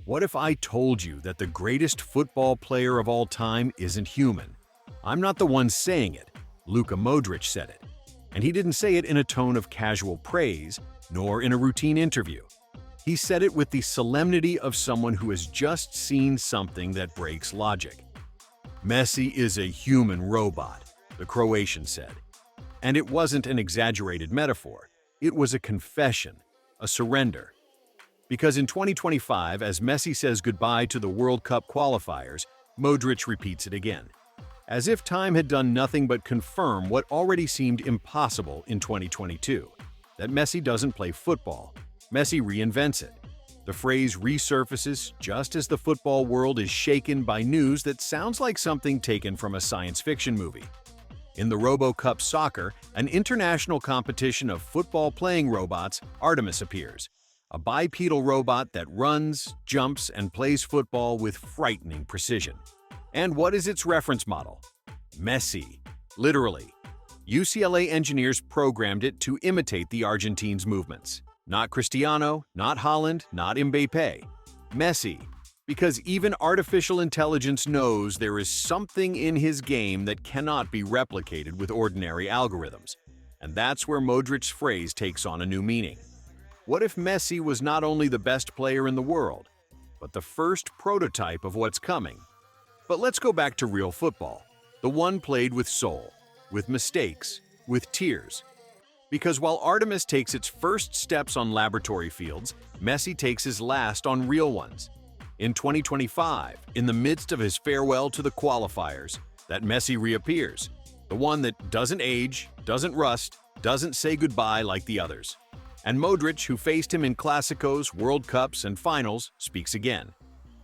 What if I told you that the greatest football player of all time isn't human? I'm not the one saying it. Modrić said it. And he didn't say it in a tone of casual praise, nor in a routine interview. He said it with the solemnity of someone who has just seen something that breaks logic. Messi is a human robot, the Croatian said. And it wasn't an exaggerated metaphor. It was a confession, a surrender. Because in 2025, as Messi says goodbye to the World Cup qualifiers, Modrić repeats it again. As if time had done nothing but confirm what already seemed impossible in 2022, that Messi doesn't play football. Messi reinvents it. The phrase resurfaces just as the football world is shaken by news that sounds like something taken from a science fiction movie. In the Cup Soccer, an international competition of football-playing robots, Artemis appears. A bipedal robot that runs, jumps, and plays football with frightening precision. And what is its reference model? Messi. Literally. UCLA engineers programmed it to imitate the Argentines' movements. Not Cristiano, not Haaland, not Mbappé. Messi. Because even artificial intelligence knows there is something in his game that cannot be replicated with ordinary algorithms. And that's where Modric's phrase takes on a new meaning. What if Messi was not only the best player in the world, but the first prototype of what's coming? But let's go back to real football, the one played with soul, with mistakes, with tears. Because while Artemis takes its first steps on laboratory fields, Messi takes his last on real ones. In 2025, in the midst of his farewell to the qualifiers, that Messi reappears, the one that doesn't age, doesn't rust, doesn't say goodbye like the others. And Modrić, who faced him in Clásicos, World Cups, and finals, speaks again.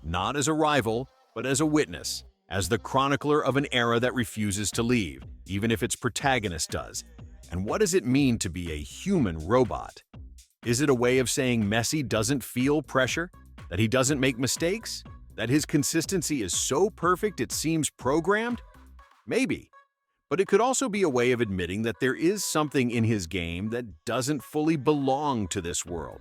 Not as a rival, but as a witness, as the chronicler of an era that refuses to leave, even if its protagonist does. And what does it mean to be a human robot? Is it a way of saying Messi doesn't feel pressure? That he doesn't make mistakes? That his consistency is so perfect it seems programmed? Maybe. But it could also be a way of admitting that there is something in his game that doesn't fully belong to this world.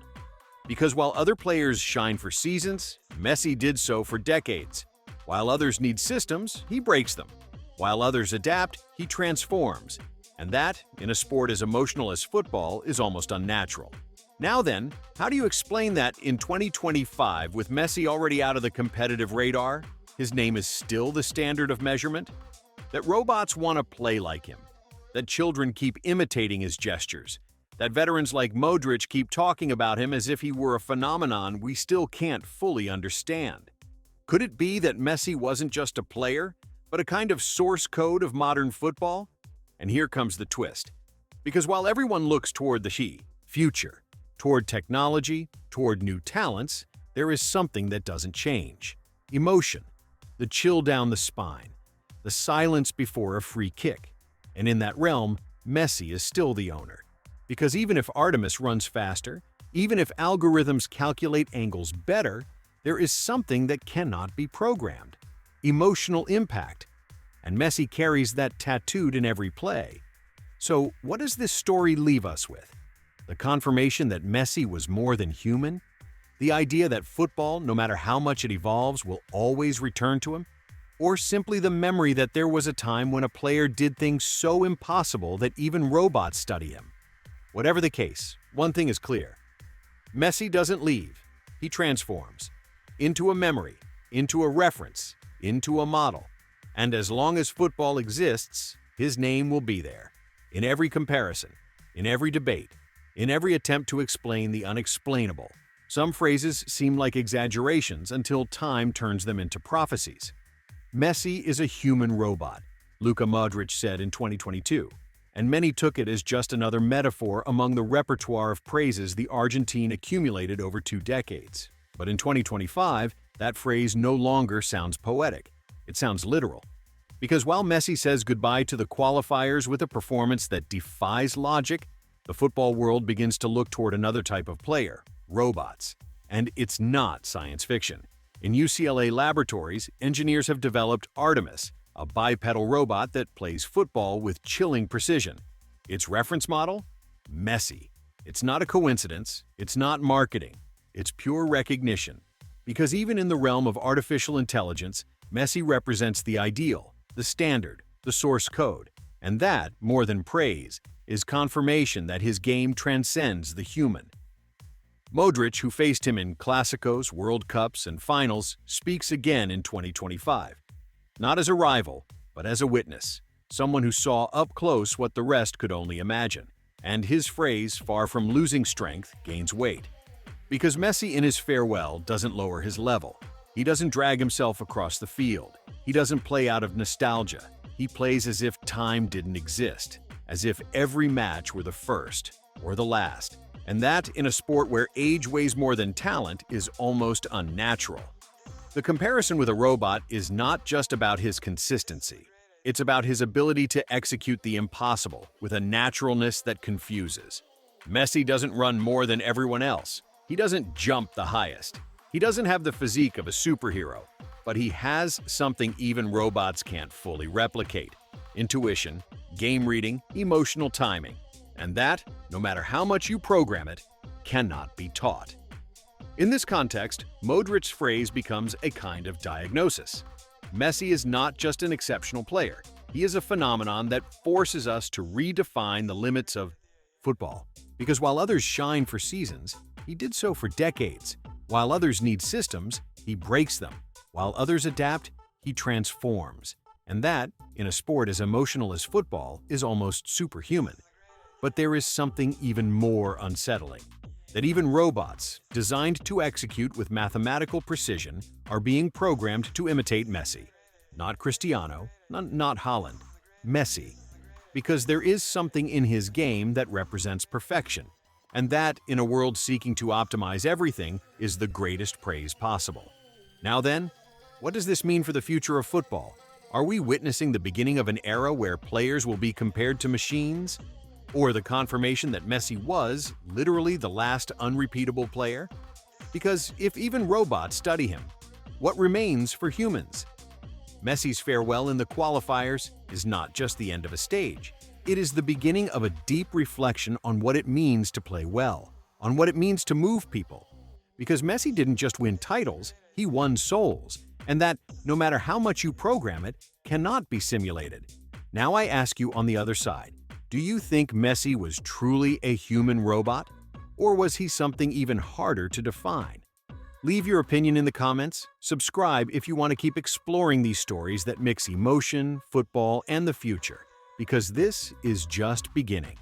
Because while other players shine for seasons, Messi did so for decades. While others need systems, he breaks them. While others adapt, he transforms. And that, in a sport as emotional as football, is almost unnatural. Now then, how do you explain that in 2025, with Messi already out of the competitive radar, his name is still the standard of measurement? That robots want to play like him, that children keep imitating his gestures, that veterans like Modrić keep talking about him as if he were a phenomenon we still can't fully understand. Could it be that Messi wasn't just a player, but a kind of source code of modern football? And here comes the twist. Because while everyone looks toward the future, toward technology, toward new talents, there is something that doesn't change. Emotion, the chill down the spine, the silence before a free kick. And in that realm, Messi is still the owner. Because even if Artemis runs faster, even if algorithms calculate angles better, there is something that cannot be programmed. Emotional impact. And Messi carries that tattooed in every play. So what does this story leave us with? The confirmation that Messi was more than human? The idea that football, no matter how much it evolves, will always return to him? Or simply the memory that there was a time when a player did things so impossible that even robots study him? Whatever the case, one thing is clear. Messi doesn't leave. He transforms. Into a memory, into a reference, into a model. And as long as football exists, his name will be there. In every comparison, in every debate, in every attempt to explain the unexplainable. Some phrases seem like exaggerations until time turns them into prophecies. Messi is a human robot, Modrić said in 2022, and many took it as just another metaphor among the repertoire of praises the Argentine accumulated over 2 decades. But in 2025, that phrase no longer sounds poetic. It sounds literal. Because while Messi says goodbye to the qualifiers with a performance that defies logic, the football world begins to look toward another type of player, robots. And it's not science fiction. In UCLA laboratories, engineers have developed Artemis, a bipedal robot that plays football with chilling precision. Its reference model? Messi. It's not a coincidence. It's not marketing. It's pure recognition. Because even in the realm of artificial intelligence, Messi represents the ideal, the standard, the source code. And that, more than praise, is confirmation that his game transcends the human. Modrić, who faced him in Clásicos, World Cups, and finals, speaks again in 2025. Not as a rival, but as a witness, someone who saw up close what the rest could only imagine. And his phrase, far from losing strength, gains weight. Because Messi in his farewell doesn't lower his level. He doesn't drag himself across the field. He doesn't play out of nostalgia. He plays as if time didn't exist, as if every match were the first or the last. And that, in a sport where age weighs more than talent, is almost unnatural. The comparison with a robot is not just about his consistency. It's about his ability to execute the impossible with a naturalness that confuses. Messi doesn't run more than everyone else. He doesn't jump the highest. He doesn't have the physique of a superhero, but he has something even robots can't fully replicate: intuition, game reading, emotional timing. And that, no matter how much you program it, cannot be taught. In this context, Modric's phrase becomes a kind of diagnosis. Messi is not just an exceptional player. He is a phenomenon that forces us to redefine the limits of football. Because while others shine for seasons, he did so for decades. While others need systems, he breaks them. While others adapt, he transforms. And that, in a sport as emotional as football, is almost superhuman. But there is something even more unsettling. That even robots, designed to execute with mathematical precision, are being programmed to imitate Messi. Not Cristiano, not Haaland, Messi. Because there is something in his game that represents perfection. And that, in a world seeking to optimize everything, is the greatest praise possible. Now then, what does this mean for the future of football? Are we witnessing the beginning of an era where players will be compared to machines? Or the confirmation that Messi was, literally, the last unrepeatable player? Because if even robots study him, what remains for humans? Messi's farewell in the qualifiers is not just the end of a stage. It is the beginning of a deep reflection on what it means to play well, on what it means to move people. Because Messi didn't just win titles, he won souls, and that, no matter how much you program it, cannot be simulated. Now I ask you on the other side, do you think Messi was truly a human robot? Or was he something even harder to define? Leave your opinion in the comments. Subscribe if you want to keep exploring these stories that mix emotion, football, and the future, because this is just beginning.